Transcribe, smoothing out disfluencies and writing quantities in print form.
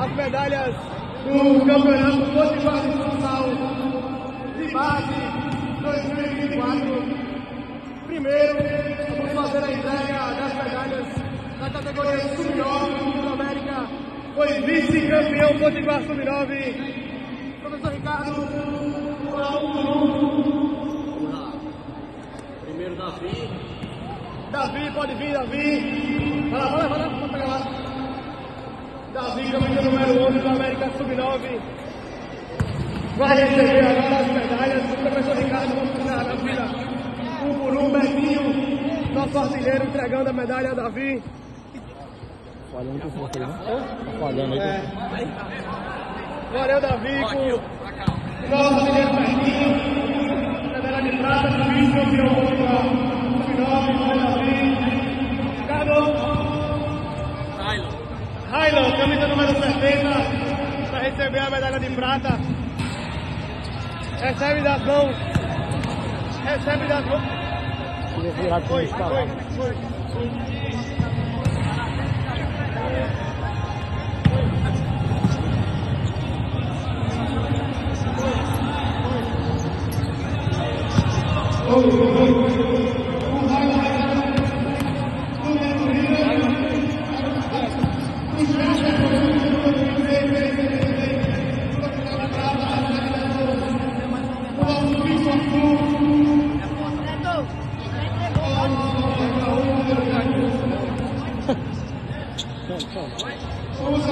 as medalhas do Campeonato Potiguar de Futsal de base 2024. Primeiro, vamos fazer a entrega das medalhas da categoria Sub-9. O América foi vice-campeão Potiguar Sub-9. Professor Ricardo, vamos lá. Primeiro Davi. Davi, pode vir, Davi. Vai lá, pode pegar lá. Davi, camisa número 11 do América Sub-9. Vai receber agora as medalhas. O professor Ricardo, vamos começar na fila. Um por um, Betinho, nosso artilheiro, entregando a medalha a Davi. Falhando com você, né? Falhando aí. Valeu, Davi, com o nosso artilheiro Betinho. Medalha de prata, vice-campeão Sub-9, vai Davi. Ricardo. Railon, camisa número 70, para receber a medalha de prata. Recebe das mãos. Foi. Vamos